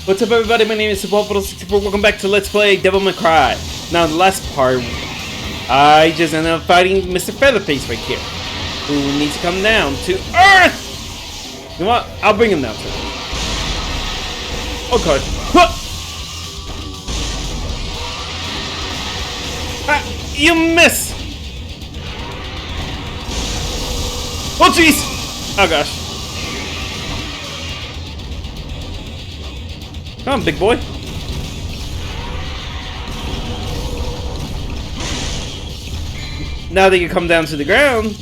What's up, everybody? My name is Brawl64. Welcome back to Let's Play Devil May Cry. Now, in the last part, I just ended up fighting Mr. Featherface right here, who needs to come down to Earth! You know what? I'll bring him down to Earth. Oh, God. Huh! Ah, you miss! Oh, jeez! Oh, gosh. Come on, big boy. Now that you come down to the ground,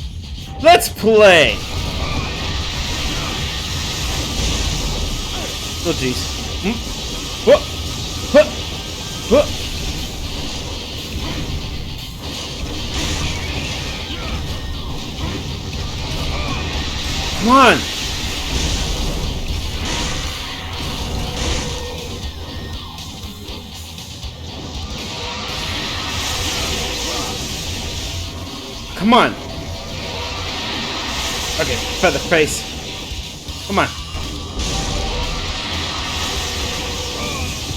let's play. Oh, jeez. Whoa. Whoa. Whoa. Come on. Come on. Okay, Featherface. Come on.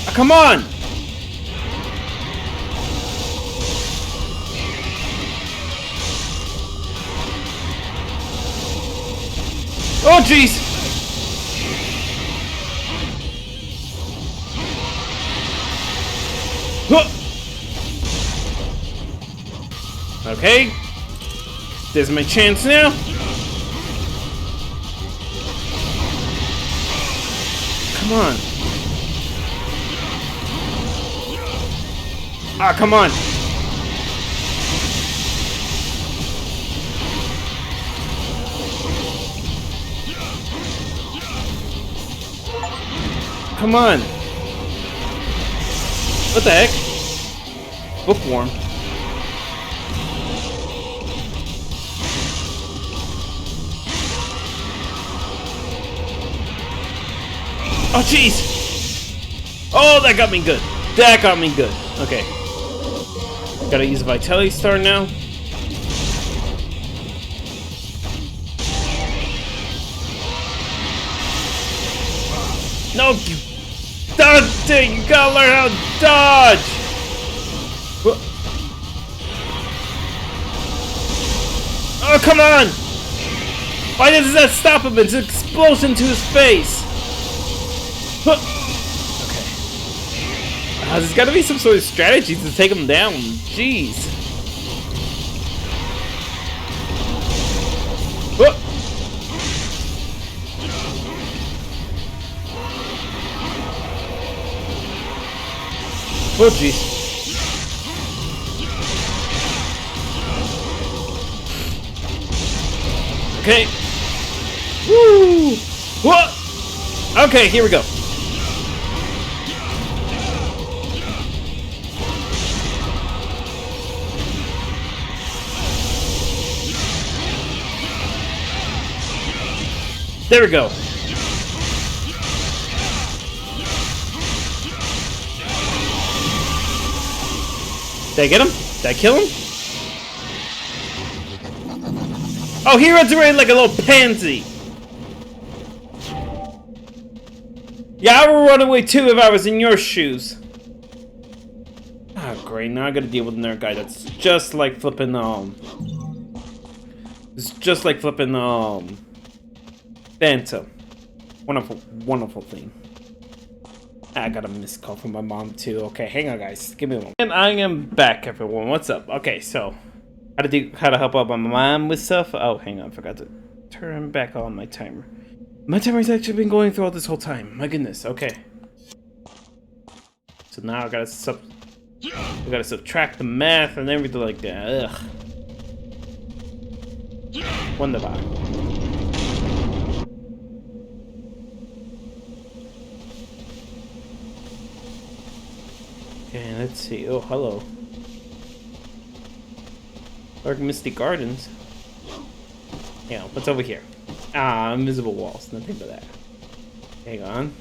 Oh, come on. Oh, jeez. Okay. There's my chance now. Come on. Ah, come on. Come on. What the heck? Bookworm. Oh, jeez! Oh, that got me good. That got me good. Okay. Gotta use a Vitality Star now. No, you dodge! You gotta learn how to dodge! Oh, come on! Why does that stop him? It's an explosion to his face! Okay. There's gotta be some sort of strategy to take him down. Jeez. Oh, jeez. Okay. Woo! What? Okay, here we go. There we go. Did I get him? Did I kill him? Oh, he runs away like a little pansy. Yeah, I would run away too if I was in your shoes. Ah, oh, great. Now I gotta deal with another guy that's just like flipping, it's just like flipping, Phantom. Wonderful, wonderful thing. I got a missed call from my mom too. Okay, hang on, guys. Give me a moment. And I am back, everyone. What's up? Okay, so how to help out my mom with stuff? Oh, hang on, I forgot to turn back on my timer. My timer's actually been going through all this whole time. My goodness. Okay. So now I gotta subtract the math and everything like that. Ugh. Wonderful. Okay, let's see. Oh, hello. Dark Misty Gardens. Yeah, what's over here? Ah, invisible walls. Nothing but that. Hang on.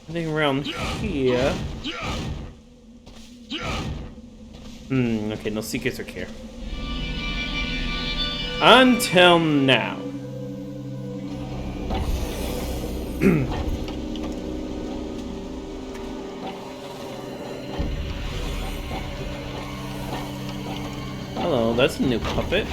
Nothing around here. Okay, no secrets or care. Until now. Hello, that's a new puppet.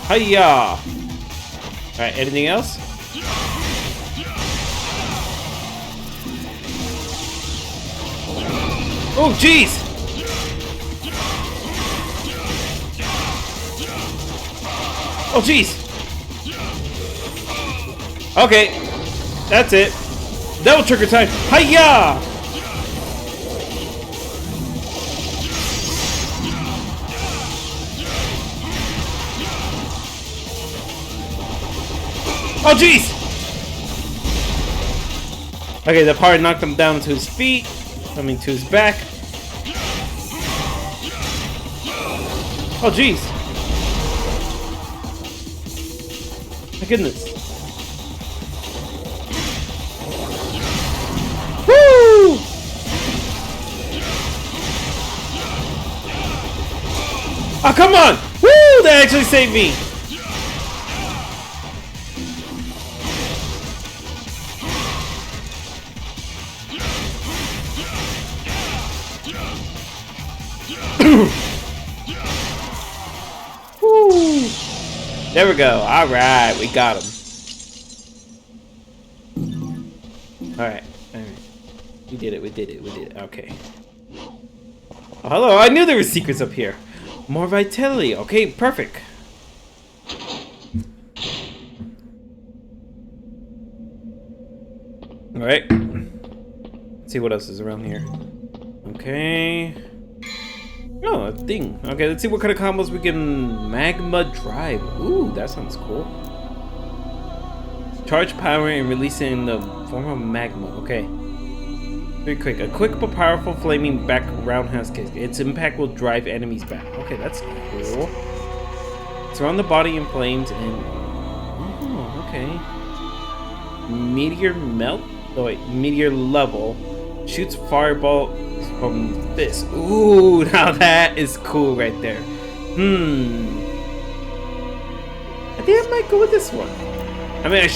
Hiya! Alright, anything else? Oh, jeez! Oh, jeez! Okay, that's it. Double trigger time. Hiya! Oh, jeez! Okay, the part knocked him down to his feet. I mean, to his back. Oh, jeez! My goodness. Woo! Oh, come on! Woo! That actually saved me! Woo! There we go. Alright, we got him. Alright, alright. We did it, we did it, we did it. Okay. Oh, hello, I knew there were secrets up here. More vitality. Okay, perfect. Alright. Let's see what else is around here. Okay. Oh, a thing. Okay, let's see what kind of combos we can. Magma Drive. Ooh, that sounds cool. Charge power and releasing the form of magma. Okay. Very quick. A quick but powerful flaming back roundhouse kick. Its impact will drive enemies back. Okay, that's cool. Surround the body in flames and... Oh, okay. Meteor melt? Oh, wait. Meteor level. Shoots fireball from this. Ooh, now that is cool right there. I think I might go with this one. I mean,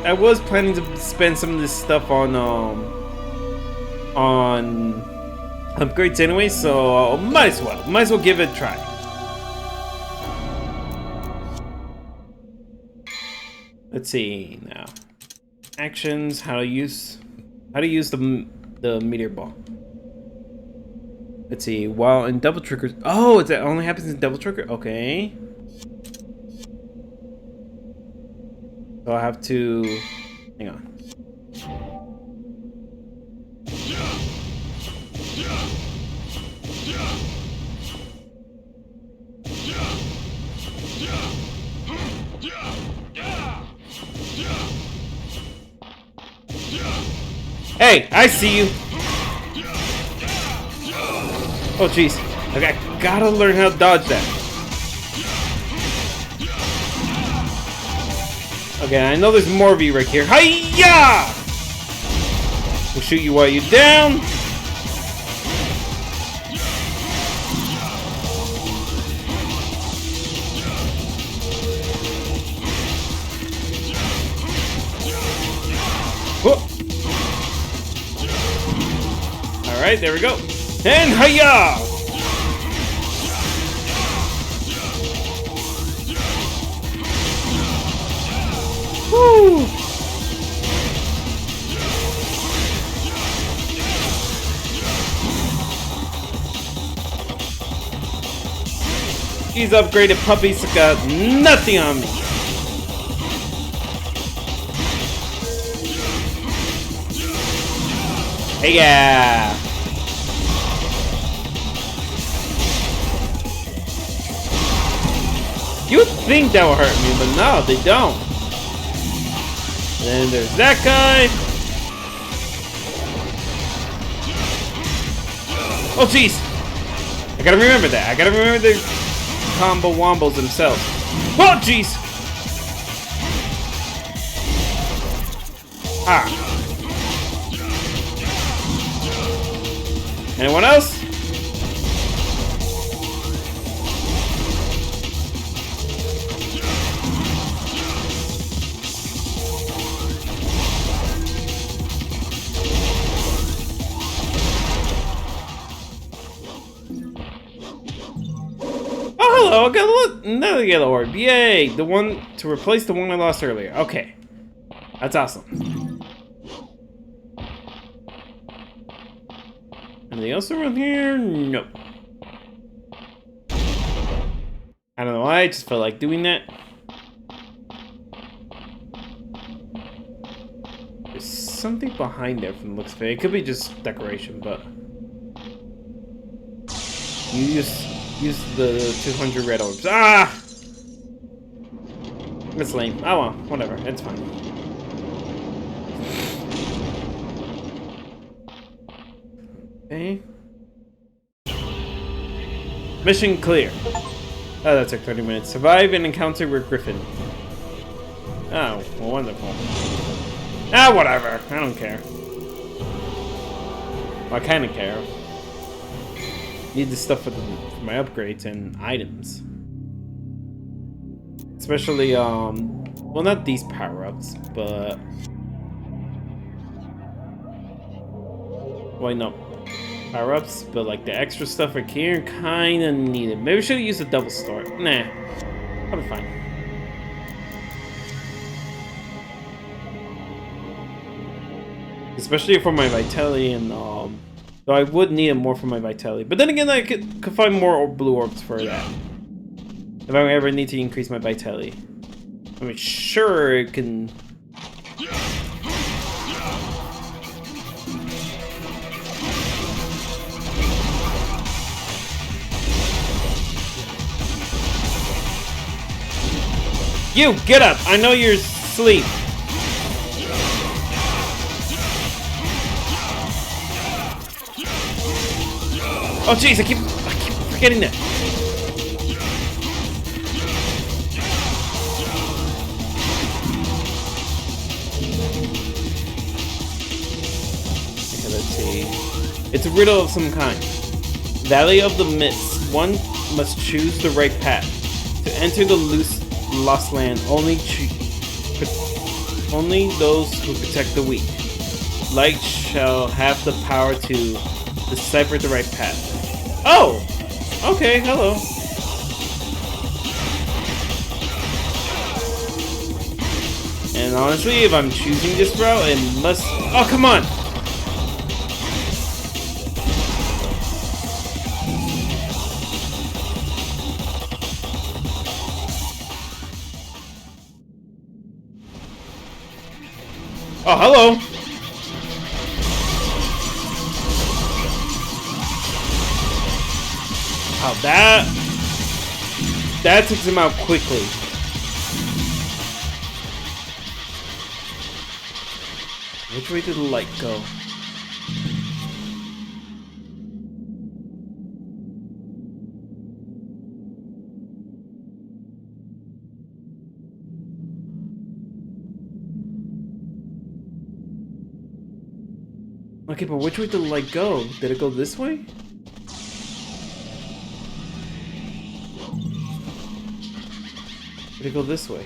I was planning to spend some of this stuff on upgrades anyway, so might as well give it a try. Let's see now. Actions, how to use the meteor ball. Let's see, while in double triggers. Oh, it only happens in double trigger? Okay. So I have to... Hang on. Hey, I see you! Oh, jeez. Okay, I gotta learn how to dodge that. Okay, I know there's more of you right here. Hiya! We'll shoot you while you're down. Alright, there we go. And hiya! Woo! These upgraded puppies got nothing on me. Hey, yeah. You would think that would hurt me, but no, they don't. Then there's that guy. Oh, jeez. I gotta remember that. I gotta remember the combo wombos themselves. Oh, jeez. Ah. Anyone else? Oh, hello! I got another yellow orb. Yay! The one to replace the one I lost earlier. Okay. That's awesome. Anything else around here? Nope. I don't know why, I just felt like doing that. There's something behind there from the looks of it. It could be just decoration, but... You just use the 200 red orbs. Ah! That's lame. Oh well, whatever. It's fine. Okay. Mission clear. Oh, that took 30 minutes. Survive an encounter with Griffin. Oh, well, wonderful. Ah, whatever. I don't care. Well, I kind of care. Need the stuff for my upgrades and items. Especially, well, not these power-ups, but... Why not power-ups, but like the extra stuff right here, kinda needed. Maybe we should use the double start. Nah, I'll be fine. Especially for my vitality and though I would need it more for my vitality. But then again, I could find more blue orbs for that. If I ever need to increase my vitality. I mean, sure, it can... You, get up! I know you're asleep. Oh jeez, I keep forgetting that. Okay, let's see. It's a riddle of some kind. Valley of the Mist. One must choose the right path. To enter the lost land, only those who protect the weak. Light shall have the power to decipher the right path. Oh! Okay, hello. And honestly, if I'm choosing this route, it must... Oh, come on! Oh, hello! Oh, that takes him out quickly. Which way did the light go? Okay, but which way did the light go? Did it go this way? Did it go this way?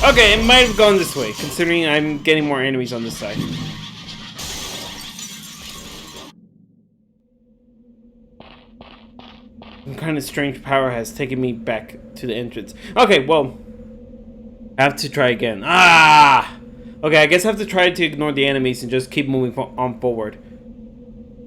Okay, it might have gone this way, considering I'm getting more enemies on this side. Some kind of strange power has taken me back to the entrance. Okay, well, I have to try again. Ah! Okay, I guess I have to try to ignore the enemies and just keep moving on forward.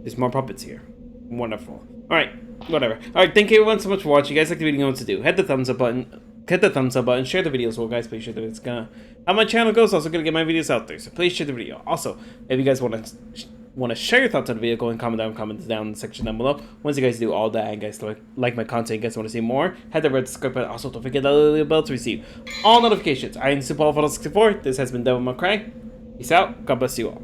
There's more puppets here. Wonderful. Alright, whatever. Alright, thank you everyone so much for watching. You guys like the video, you know what to do. Hit the thumbs up button. Hit the thumbs up button. Share the video as well, guys. Please share that it's gonna... How my channel goes, also gonna get my videos out there. So please share the video. Also, if you guys want to share your thoughts on the video, go and comment down in the section down below. Once you guys do all that and guys like my content, you guys want to see more, hit the red subscribe button. Also, don't forget that little bell to receive all notifications. I am Super 64. This has been Devil May Cry. Peace out. God bless you all.